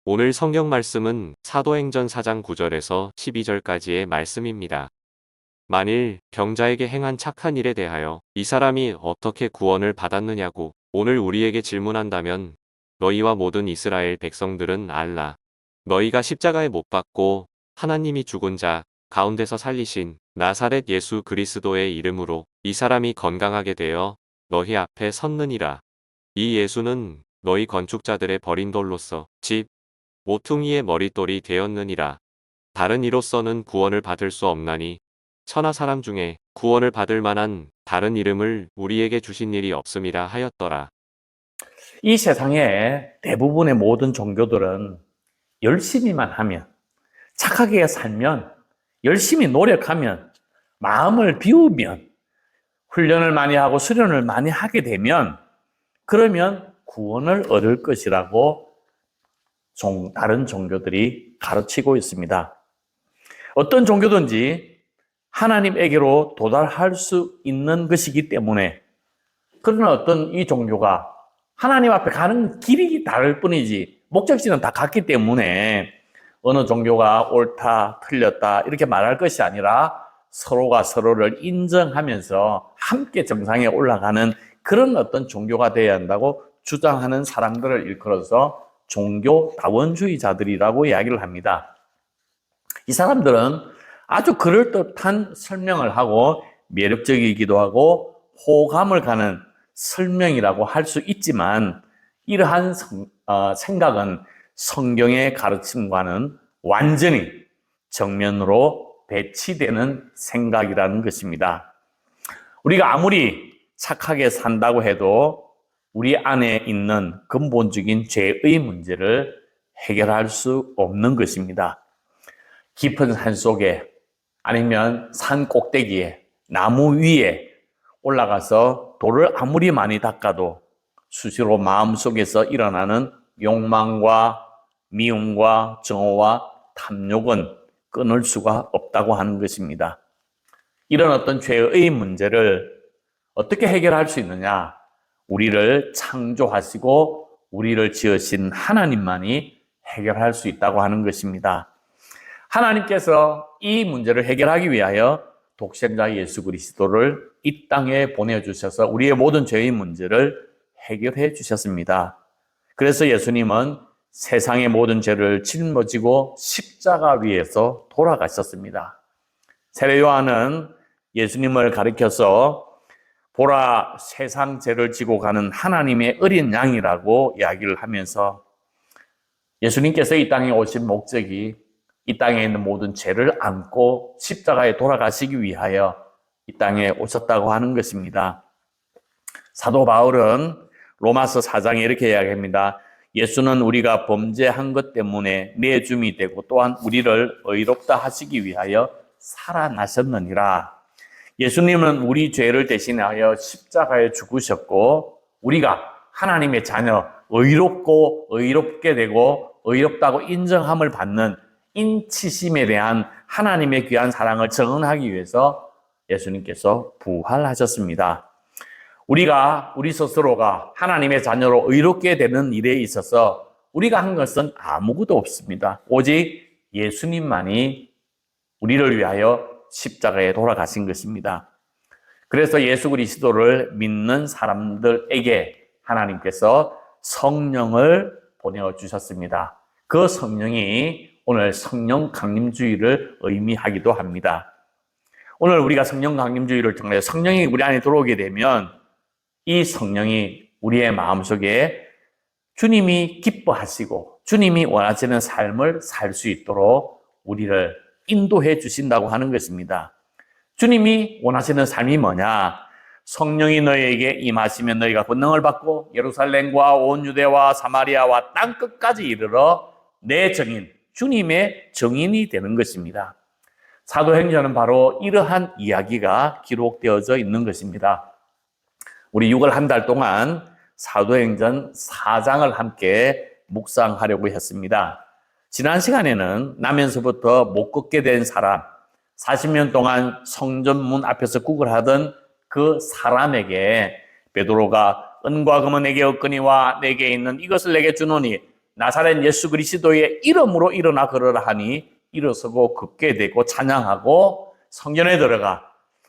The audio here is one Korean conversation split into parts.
오늘 성경 말씀은 사도행전 4장 9절에서 12절까지의 말씀입니다. 만일 병자에게 행한 착한 일에 대하여 이 사람이 어떻게 구원을 받았느냐고 오늘 우리에게 질문한다면 너희와 모든 이스라엘 백성들은 알라. 너희가 십자가에 못 박고 하나님이 죽은 자 가운데서 살리신 나사렛 예수 그리스도의 이름으로 이 사람이 건강하게 되어 너희 앞에 섰느니라. 이 예수는 너희 건축자들의 버린 돌로서 집 모퉁이의 머릿돌이 되었느니라. 다른 이로서는 구원을 받을 수 없나니 천하 사람 중에 구원을 받을 만한 다른 이름을 우리에게 주신 일이 없음이라 하였더라. 이 세상의 대부분의 모든 종교들은 열심히만 하면, 착하게 살면, 열심히 노력하면, 마음을 비우면, 훈련을 많이 하고 수련을 많이 하게 되면 그러면 구원을 얻을 것이라고 다른 종교들이 가르치고 있습니다. 어떤 종교든지 하나님에게로 도달할 수 있는 것이기 때문에, 그러나 어떤 이 종교가 하나님 앞에 가는 길이 다를 뿐이지 목적지는 다 같기 때문에 어느 종교가 옳다 틀렸다 이렇게 말할 것이 아니라 서로가 서로를 인정하면서 함께 정상에 올라가는 그런 어떤 종교가 되어야 한다고 주장하는 사람들을 일컬어서 종교 다원주의자들이라고 이야기를 합니다. 이 사람들은 아주 그럴듯한 설명을 하고 매력적이기도 하고 호감을 가는 설명이라고 할 수 있지만, 이러한 생각은 성경의 가르침과는 완전히 정면으로 배치되는 생각이라는 것입니다. 우리가 아무리 착하게 산다고 해도 우리 안에 있는 근본적인 죄의 문제를 해결할 수 없는 것입니다. 깊은 산 속에 아니면 산 꼭대기에 나무 위에 올라가서 돌을 아무리 많이 닦아도 수시로 마음속에서 일어나는 욕망과 미움과 정오와 탐욕은 끊을 수가 없다고 하는 것입니다. 이런 어떤 죄의 문제를 어떻게 해결할 수 있느냐? 우리를 창조하시고 우리를 지으신 하나님만이 해결할 수 있다고 하는 것입니다. 하나님께서 이 문제를 해결하기 위하여 독생자 예수 그리스도를 이 땅에 보내주셔서 우리의 모든 죄의 문제를 해결해 주셨습니다. 그래서 예수님은 세상의 모든 죄를 짊어지고 십자가 위에서 돌아가셨습니다. 세례 요한은 예수님을 가리켜서 보라, 세상 죄를 지고 가는 하나님의 어린 양이라고 이야기를 하면서 예수님께서 이 땅에 오신 목적이 이 땅에 있는 모든 죄를 안고 십자가에 돌아가시기 위하여 이 땅에 오셨다고 하는 것입니다. 사도 바울은 로마서 4장에 이렇게 이야기합니다. 예수는 우리가 범죄한 것 때문에 내줌이 되고 또한 우리를 의롭다 하시기 위하여 살아나셨느니라. 예수님은 우리 죄를 대신하여 십자가에 죽으셨고 우리가 하나님의 자녀, 의롭게 되고 의롭다고 인정함을 받는 인치심에 대한 하나님의 귀한 사랑을 증언하기 위해서 예수님께서 부활하셨습니다. 우리가 우리 스스로가 하나님의 자녀로 의롭게 되는 일에 있어서 우리가 한 것은 아무것도 없습니다. 오직 예수님만이 우리를 위하여 십자가에 돌아가신 것입니다. 그래서 예수 그리스도를 믿는 사람들에게 하나님께서 성령을 보내주셨습니다. 그 성령이 오늘 성령 강림주의를 의미하기도 합니다. 오늘 우리가 성령 강림주의를 통해 성령이 우리 안에 들어오게 되면 이 성령이 우리의 마음속에 주님이 기뻐하시고 주님이 원하시는 삶을 살 수 있도록 우리를 인도해 주신다고 하는 것입니다. 주님이 원하시는 삶이 뭐냐? 성령이 너희에게 임하시면 너희가 권능을 받고 예루살렘과 온 유대와 사마리아와 땅 끝까지 이르러 내 증인, 주님의 증인이 되는 것입니다. 사도행전은 바로 이러한 이야기가 기록되어져 있는 것입니다. 우리 6월 한 달 동안 사도행전 4장을 함께 묵상하려고 했습니다. 지난 시간에는 나면서부터 못 걷게 된 사람, 40년 동안 성전문 앞에서 구걸하던 그 사람에게 베드로가 은과 금은 내게 없거니와 내게 있는 이것을 내게 주노니 나사렛 예수 그리스도의 이름으로 일어나 걸으라 하니 일어서고 걷게 되고 찬양하고 성전에 들어가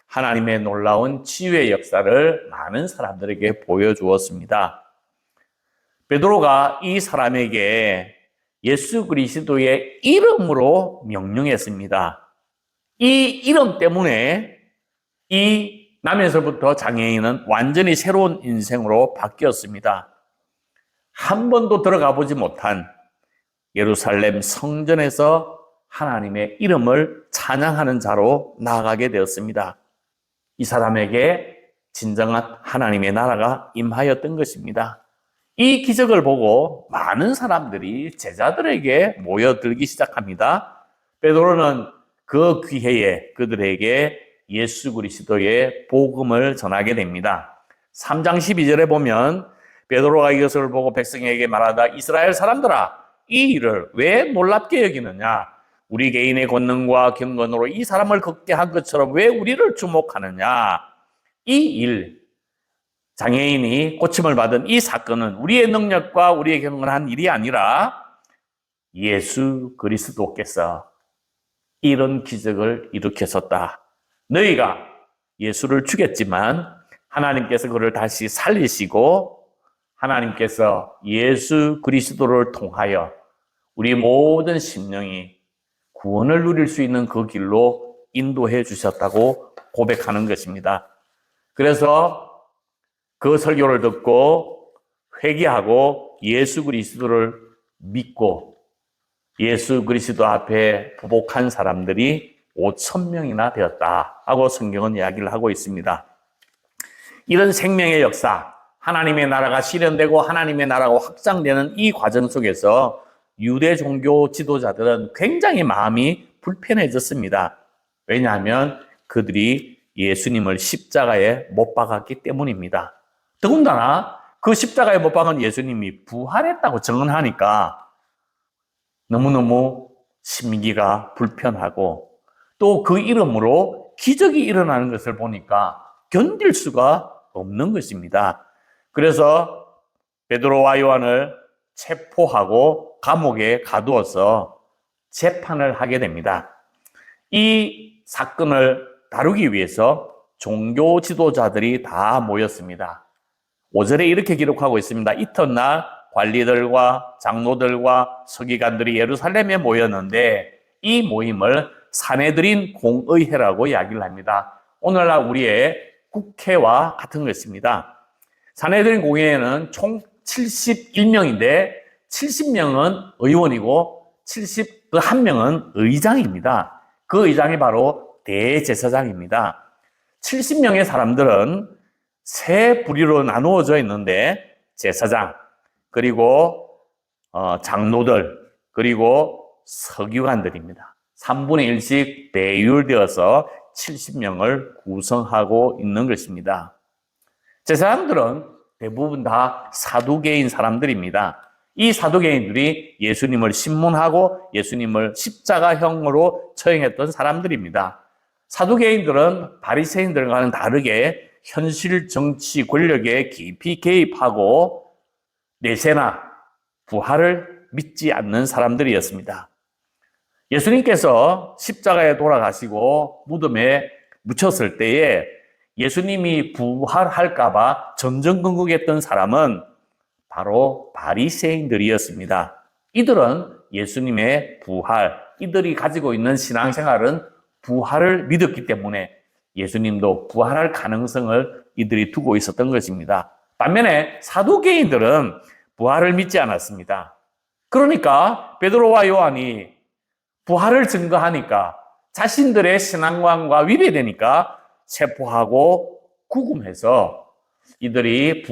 하나님의 놀라운 치유의 역사를 많은 사람들에게 보여주었습니다. 베드로가 이 사람에게 예수 그리스도의 이름으로 명령했습니다. 이 이름 때문에 이 남에서부터 장애인은 완전히 새로운 인생으로 바뀌었습니다. 한 번도 들어가 보지 못한 예루살렘 성전에서 하나님의 이름을 찬양하는 자로 나아가게 되었습니다. 이 사람에게 진정한 하나님의 나라가 임하였던 것입니다. 이 기적을 보고 많은 사람들이 제자들에게 모여들기 시작합니다. 베드로는 그 기회에 그들에게 예수 그리스도의 복음을 전하게 됩니다. 3장 12절에 보면 베드로가 이것을 보고 백성에게 말하다 이스라엘 사람들아 이 일을 왜 놀랍게 여기느냐 우리 개인의 권능과 경건으로 이 사람을 걷게 한 것처럼 왜 우리를 주목하느냐 이 일 장애인이 고침을 받은 이 사건은 우리의 능력과 우리의 경건한 일이 아니라 예수 그리스도께서 이런 기적을 일으켰었다. 너희가 예수를 죽였지만 하나님께서 그를 다시 살리시고 하나님께서 예수 그리스도를 통하여 우리 모든 심령이 구원을 누릴 수 있는 그 길로 인도해 주셨다고 고백하는 것입니다. 그래서 그 설교를 듣고 회개하고 예수 그리스도를 믿고 예수 그리스도 앞에 부복한 사람들이 5,000명이나 되었다 하고 성경은 이야기를 하고 있습니다. 이런 생명의 역사, 하나님의 나라가 실현되고 하나님의 나라가 확장되는 이 과정 속에서 유대 종교 지도자들은 굉장히 마음이 불편해졌습니다. 왜냐하면 그들이 예수님을 십자가에 못 박았기 때문입니다. 더군다나 그 십자가에 못 박은 예수님이 부활했다고 증언하니까 너무너무 심기가 불편하고 또 그 이름으로 기적이 일어나는 것을 보니까 견딜 수가 없는 것입니다. 그래서 베드로와 요한을 체포하고 감옥에 가두어서 재판을 하게 됩니다. 이 사건을 다루기 위해서 종교 지도자들이 다 모였습니다. 5절에 이렇게 기록하고 있습니다. 이튿날 관리들과 장로들과 서기관들이 예루살렘에 모였는데 이 모임을 산헤드린 공의회라고 이야기를 합니다. 오늘날 우리의 국회와 같은 것입니다. 산헤드린 공의회는 총 71명인데 70명은 의원이고 71명은 의장입니다. 그 의장이 바로 대제사장입니다. 70명의 사람들은 세 부류로 나누어져 있는데 제사장, 그리고 장로들, 그리고 서기관들입니다. 3분의 1씩 배율되어서 70명을 구성하고 있는 것입니다. 제사장들은 대부분 다 사두개인 사람들입니다. 이 사두개인들이 예수님을 신문하고 예수님을 십자가형으로 처형했던 사람들입니다. 사두개인들은 바리새인들과는 다르게 현실 정치 권력에 깊이 개입하고 내세나 부활을 믿지 않는 사람들이었습니다. 예수님께서 십자가에 돌아가시고 무덤에 묻혔을 때에 예수님이 부활할까봐 전전긍긍했던 사람은 바로 바리새인들이었습니다. 이들은 예수님의 부활, 이들이 가지고 있는 신앙생활은 부활을 믿었기 때문에 예수님도 부활할 가능성을 이들이 두고 있었던 것입니다. 반면에 사두개인들은 부활을 믿지 않았습니다. 그러니까 베드로와 요한이 부활을 증거하니까 자신들의 신앙관과 위배되니까 체포하고 구금해서 이들이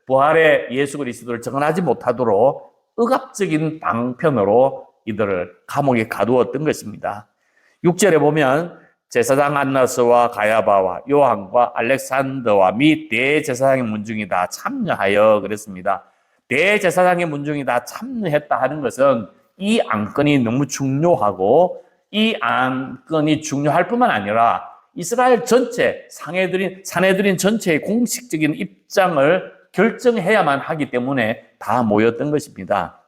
부활의 예수 그리스도를 증언하지 못하도록 억압적인 방편으로 이들을 감옥에 가두었던 것입니다. 6절에 보면 제사장 안나스와 가야바와 요한과 알렉산더와 및 대제사장의 문중이 다 참여하여 그랬습니다. 대제사장의 문중이 다 참여했다 하는 것은 이 안건이 너무 중요하고 이 안건이 중요할 뿐만 아니라 이스라엘 전체, 산헤드린 전체의 공식적인 입장을 결정해야만 하기 때문에 다 모였던 것입니다.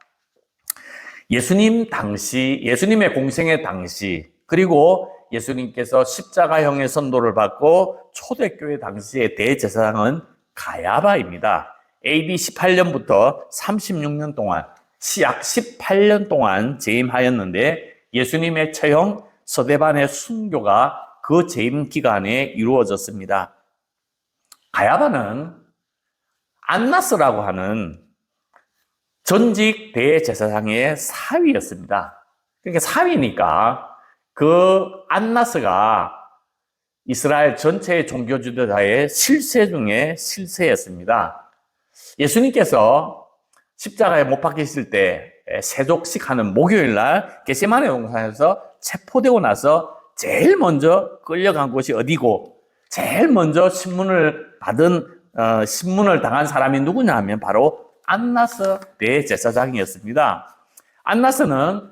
예수님 당시, 예수님의 공생의 당시, 그리고 예수님께서 십자가형의 선도를 받고 초대교회 당시의 대제사장은 가야바입니다. AD 18년부터 36년 동안, 약 18년 동안 재임하였는데 예수님의 처형, 서대반의 순교가 그 재임 기간에 이루어졌습니다. 가야바는 안나스라고 하는 전직 대제사장의 사위였습니다. 그러니까 사위니까 그 안나스가 이스라엘 전체의 종교 지도자의 실세 중에 실세였습니다. 예수님께서 십자가에 못 박히실 때 세족식 하는 목요일 날 겟세마네 동산에서 체포되고 나서 제일 먼저 끌려간 곳이 어디고 제일 먼저 신문을 당한 사람이 누구냐 하면 바로 안나스 대제사장이었습니다. 안나스는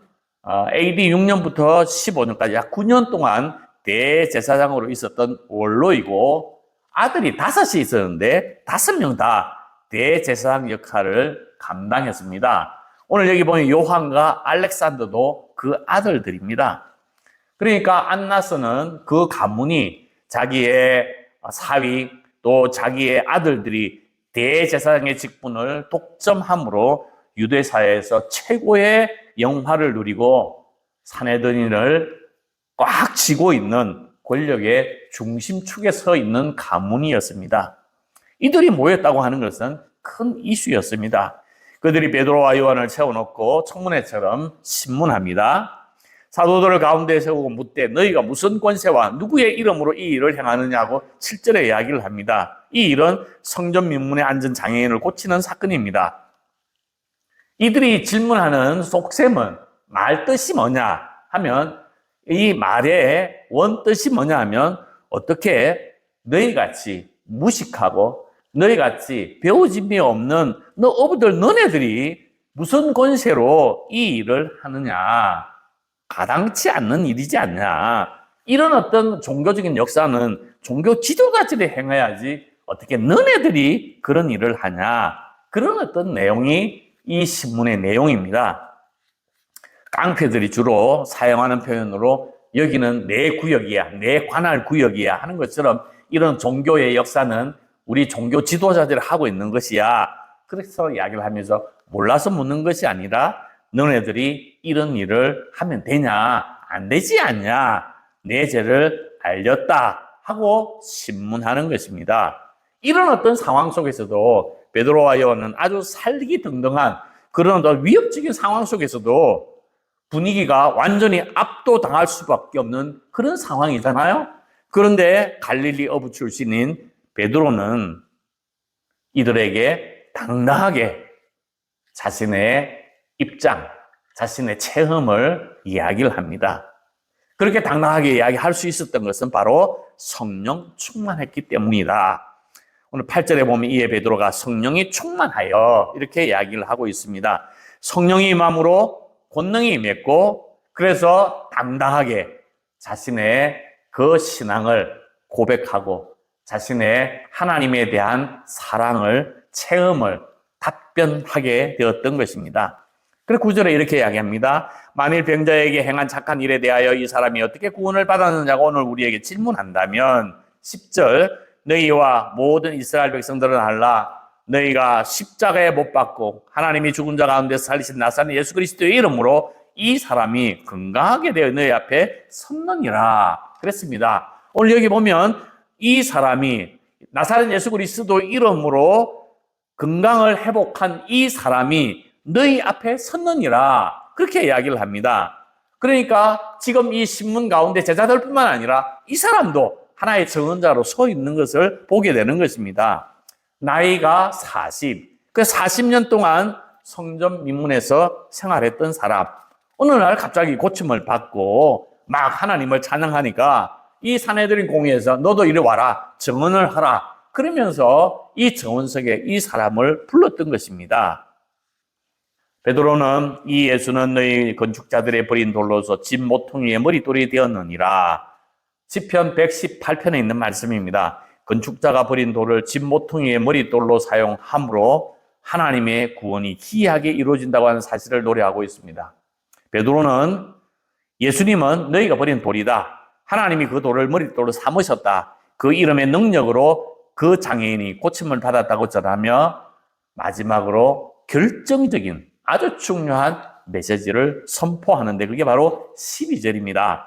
AD 6년부터 15년까지 약 9년 동안 대제사장으로 있었던 원로이고 아들이 5이 있었는데 5명 다 대제사장 역할을 감당했습니다. 오늘 여기 보면 요한과 알렉산더도 그 아들들입니다. 그러니까 안나스는 그 가문이 자기의 사위 또 자기의 아들들이 대제사장의 직분을 독점함으로 유대사회에서 최고의 영화를 누리고 사내들인을 꽉 쥐고 있는 권력의 중심축에 서 있는 가문이었습니다. 이들이 모였다고 하는 것은 큰 이슈였습니다. 그들이 베드로와 요한을 세워놓고 청문회처럼 신문합니다. 사도들을 가운데 세우고 묻되 너희가 무슨 권세와 누구의 이름으로 이 일을 행하느냐고 7절에 이야기를 합니다. 이 일은 성전 민문에 앉은 장애인을 고치는 사건입니다. 이들이 질문하는 속셈은 말 뜻이 뭐냐 하면 이 말의 원뜻이 뭐냐 하면 어떻게 너희같이 무식하고 너희같이 배우짐이 없는 너 어부들 너네들이 무슨 권세로 이 일을 하느냐, 가당치 않는 일이지 않냐. 이런 어떤 종교적인 역사는 종교 지도자들이 행해야지 어떻게 너네들이 그런 일을 하냐. 그런 어떤 내용이 이 신문의 내용입니다. 깡패들이 주로 사용하는 표현으로 여기는 내 구역이야, 내 관할 구역이야 하는 것처럼 이런 종교의 역사는 우리 종교 지도자들이 하고 있는 것이야. 그래서 이야기를 하면서 몰라서 묻는 것이 아니라 너네들이 이런 일을 하면 되냐, 안 되지 않냐, 내 죄를 알렸다 하고 신문하는 것입니다. 이런 어떤 상황 속에서도 베드로와 요한은 아주 살기등등한 그런 위협적인 상황 속에서도 분위기가 완전히 압도당할 수밖에 없는 그런 상황이잖아요. 그런데 갈릴리 어부 출신인 베드로는 이들에게 당당하게 자신의 입장, 자신의 체험을 이야기를 합니다. 그렇게 당당하게 이야기할 수 있었던 것은 바로 성령 충만했기 때문이다. 오늘 8절에 보면 이에 베드로가 성령이 충만하여 이렇게 이야기를 하고 있습니다. 성령이 임함으로 권능이 임했고 그래서 당당하게 자신의 그 신앙을 고백하고 자신의 하나님에 대한 사랑을 체험을 답변하게 되었던 것입니다. 그리고 9절에 이렇게 이야기합니다. 만일 병자에게 행한 착한 일에 대하여 이 사람이 어떻게 구원을 받았느냐고 오늘 우리에게 질문한다면 10절 너희와 모든 이스라엘 백성들은 알라 너희가 십자가에 못 박고 하나님이 죽은 자 가운데 살리신 나사렛 예수 그리스도의 이름으로 이 사람이 건강하게 되어 너희 앞에 섰느니라 그랬습니다. 오늘 여기 보면 이 사람이 나사렛 예수 그리스도 이름으로 건강을 회복한 이 사람이 너희 앞에 섰느니라 그렇게 이야기를 합니다. 그러니까 지금 이 신문 가운데 제자들뿐만 아니라 이 사람도 하나의 증언자로 서 있는 것을 보게 되는 것입니다. 나이가 40, 그 40년 동안 성전 민문에서 생활했던 사람 어느 날 갑자기 고침을 받고 막 하나님을 찬양하니까 이 사내들인 공회에서 너도 이리 와라 증언을 하라 그러면서 이 증언석에 이 사람을 불렀던 것입니다. 베드로는 이 예수는 너희 건축자들의 버린 돌로서 집 모퉁이의 머릿돌이 되었느니라. 시편 118편에 있는 말씀입니다. 건축자가 버린 돌을 집 모퉁이의 머릿돌로 사용함으로 하나님의 구원이 기이하게 이루어진다고 하는 사실을 노래하고 있습니다. 베드로는 예수님은 너희가 버린 돌이다. 하나님이 그 돌을 머릿돌로 삼으셨다. 그 이름의 능력으로 그 장애인이 고침을 받았다고 전하며 마지막으로 결정적인 아주 중요한 메시지를 선포하는데 그게 바로 12절입니다.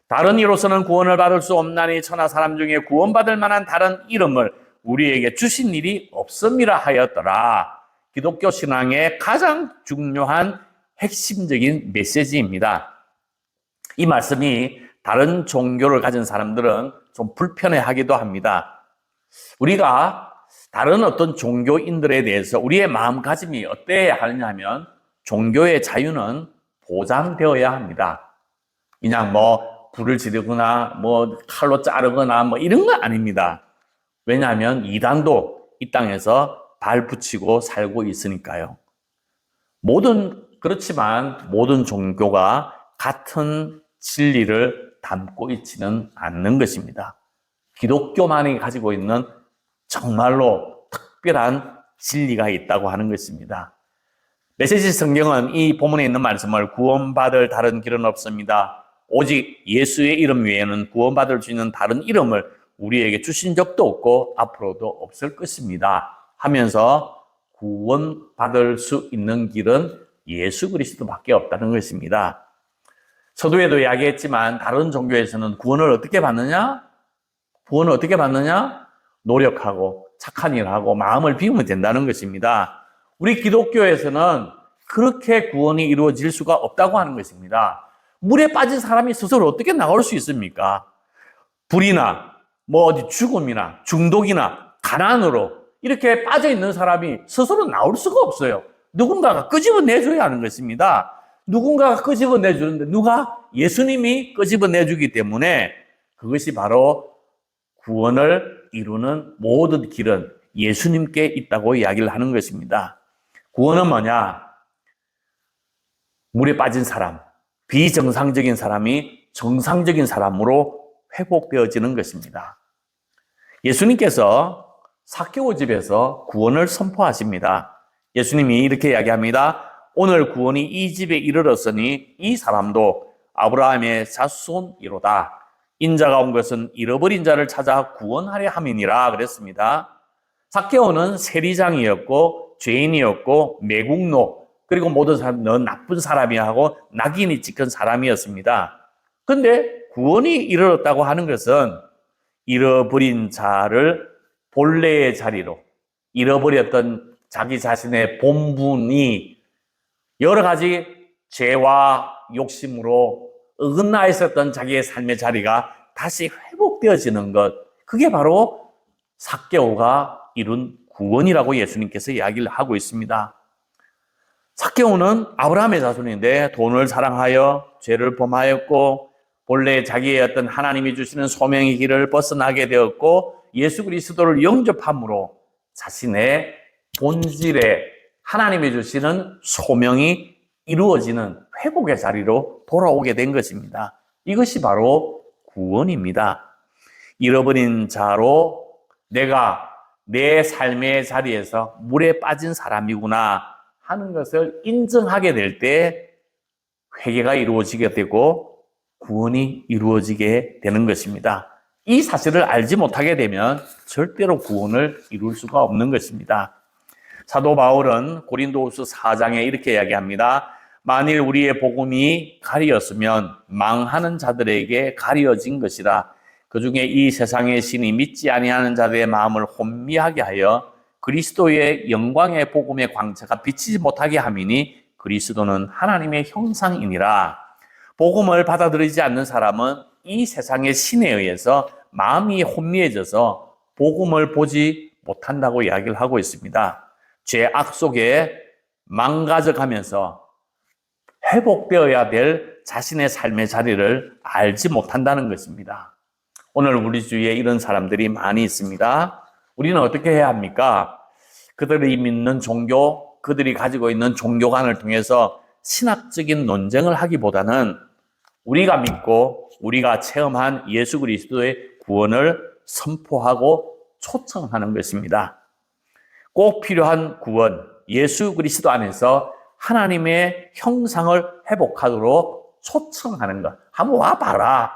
다른 이로서는 구원을 받을 수 없나니 천하 사람 중에 구원받을 만한 다른 이름을 우리에게 주신 일이 없음이라 하였더라. 기독교 신앙의 가장 중요한 핵심적인 메시지입니다. 이 말씀이 다른 종교를 가진 사람들은 좀 불편해하기도 합니다. 우리가 다른 어떤 종교인들에 대해서 우리의 마음가짐이 어때야 하느냐면 종교의 자유는 보장되어야 합니다. 그냥 불을 지르거나 칼로 자르거나 이런 거 아닙니다. 왜냐하면 이단도 이 땅에서 발 붙이고 살고 있으니까요. 그렇지만 모든 종교가 같은 진리를 담고 있지는 않는 것입니다. 기독교만이 가지고 있는 정말로 특별한 진리가 있다고 하는 것입니다. 메시지 성경은 이 본문에 있는 말씀을 구원받을 다른 길은 없습니다. 오직 예수의 이름 외에는 구원받을 수 있는 다른 이름을 우리에게 주신 적도 없고 앞으로도 없을 것입니다. 하면서 구원받을 수 있는 길은 예수 그리스도밖에 없다는 것입니다. 서두에도 이야기했지만 다른 종교에서는 구원을 어떻게 받느냐? 노력하고 착한 일하고 마음을 비우면 된다는 것입니다. 우리 기독교에서는 그렇게 구원이 이루어질 수가 없다고 하는 것입니다. 물에 빠진 사람이 스스로 어떻게 나올 수 있습니까? 불이나 죽음이나 중독이나 가난으로 이렇게 빠져 있는 사람이 스스로 나올 수가 없어요. 누군가가 끄집어내줘야 하는 것입니다. 누군가가 끄집어내주는데 예수님이 끄집어내주기 때문에 그것이 바로 구원을 이루는 모든 길은 예수님께 있다고 이야기를 하는 것입니다. 구원은 뭐냐? 물에 빠진 사람, 비정상적인 사람이 정상적인 사람으로 회복되어지는 것입니다. 예수님께서 삭개오 집에서 구원을 선포하십니다. 예수님이 이렇게 이야기합니다. 오늘 구원이 이 집에 이르렀으니 이 사람도 아브라함의 자손이로다. 인자가 온 것은 잃어버린 자를 찾아 구원하려 함이니라 그랬습니다. 삭개오는 세리장이었고 죄인이었고 매국노 그리고 모든 사람 넌 나쁜 사람이야 하고 낙인이 찍힌 사람이었습니다. 그런데 구원이 이르렀다고 하는 것은 잃어버린 자를 본래의 자리로 잃어버렸던 자기 자신의 본분이 여러 가지 죄와 욕심으로 어긋나 있었던 자기의 삶의 자리가 다시 회복되어지는 것, 그게 바로 삭개오가 이룬 구원이라고 예수님께서 이야기를 하고 있습니다. 삭개오는 아브라함의 자손인데 돈을 사랑하여 죄를 범하였고 본래 자기의 어떤 하나님이 주시는 소명의 길을 벗어나게 되었고 예수 그리스도를 영접함으로 자신의 본질에 하나님이 주시는 소명이 이루어지는 회복의 자리로 돌아오게 된 것입니다. 이것이 바로 구원입니다. 잃어버린 자로 내가 내 삶의 자리에서 물에 빠진 사람이구나 하는 것을 인정하게 될 때 회개가 이루어지게 되고 구원이 이루어지게 되는 것입니다. 이 사실을 알지 못하게 되면 절대로 구원을 이룰 수가 없는 것입니다. 사도 바울은 고린도후서 4장에 이렇게 이야기합니다. 만일 우리의 복음이 가리었으면 망하는 자들에게 가려진 것이라. 그중에 이 세상의 신이 믿지 아니하는 자들의 마음을 혼미하게 하여 그리스도의 영광의 복음의 광채가 비치지 못하게 함이니 그리스도는 하나님의 형상이니라. 복음을 받아들이지 않는 사람은 이 세상의 신에 의해서 마음이 혼미해져서 복음을 보지 못한다고 이야기를 하고 있습니다. 죄악 속에 망가져가면서 회복되어야 될 자신의 삶의 자리를 알지 못한다는 것입니다. 오늘 우리 주위에 이런 사람들이 많이 있습니다. 우리는 어떻게 해야 합니까? 그들이 믿는 종교, 그들이 가지고 있는 종교관을 통해서 신학적인 논쟁을 하기보다는 우리가 믿고 우리가 체험한 예수 그리스도의 구원을 선포하고 초청하는 것입니다. 꼭 필요한 구원, 예수 그리스도 안에서 하나님의 형상을 회복하도록 초청하는 것. 한번 와봐라.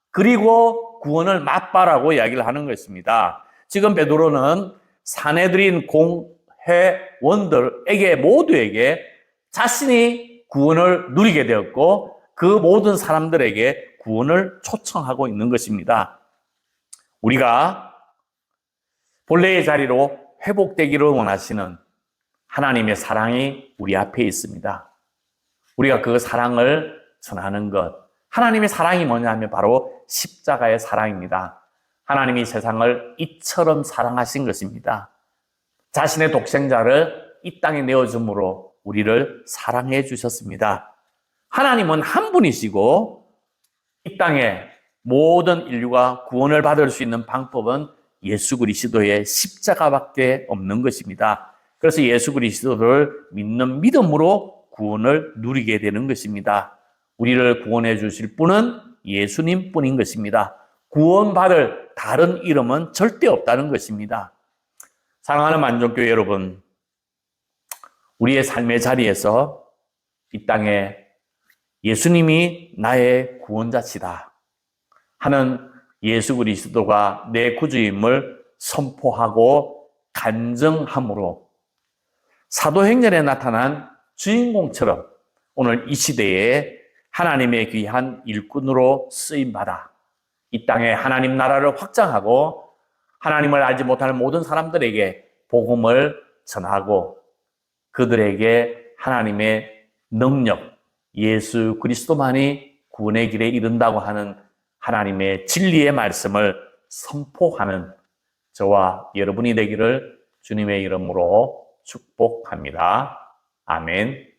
그리고 구원을 맛봐라고 이야기를 하는 것입니다. 지금 베드로는 사내들인 공회원들에게 모두에게 자신이 구원을 누리게 되었고 그 모든 사람들에게 구원을 초청하고 있는 것입니다. 우리가 본래의 자리로 회복되기를 원하시는 하나님의 사랑이 우리 앞에 있습니다. 우리가 그 사랑을 전하는 것. 하나님의 사랑이 뭐냐 하면 바로 십자가의 사랑입니다. 하나님이 세상을 이처럼 사랑하신 것입니다. 자신의 독생자를 이 땅에 내어줌으로 우리를 사랑해 주셨습니다. 하나님은 한 분이시고 이 땅에 모든 인류가 구원을 받을 수 있는 방법은 예수 그리스도의 십자가밖에 없는 것입니다. 그래서 예수 그리스도를 믿는 믿음으로 구원을 누리게 되는 것입니다. 우리를 구원해 주실 분은 예수님 뿐인 것입니다. 구원받을 다른 이름은 절대 없다는 것입니다. 사랑하는 만종교회 여러분, 우리의 삶의 자리에서 이 땅에 예수님이 나의 구원자시다 하는 예수 그리스도가 내 구주임을 선포하고 간증함으로 사도행전에 나타난 주인공처럼 오늘 이 시대에 하나님의 귀한 일꾼으로 쓰임받아 이 땅에 하나님 나라를 확장하고 하나님을 알지 못하는 모든 사람들에게 복음을 전하고 그들에게 하나님의 능력, 예수 그리스도만이 구원의 길에 이른다고 하는 하나님의 진리의 말씀을 선포하는 저와 여러분이 되기를 주님의 이름으로 축복합니다. 아멘.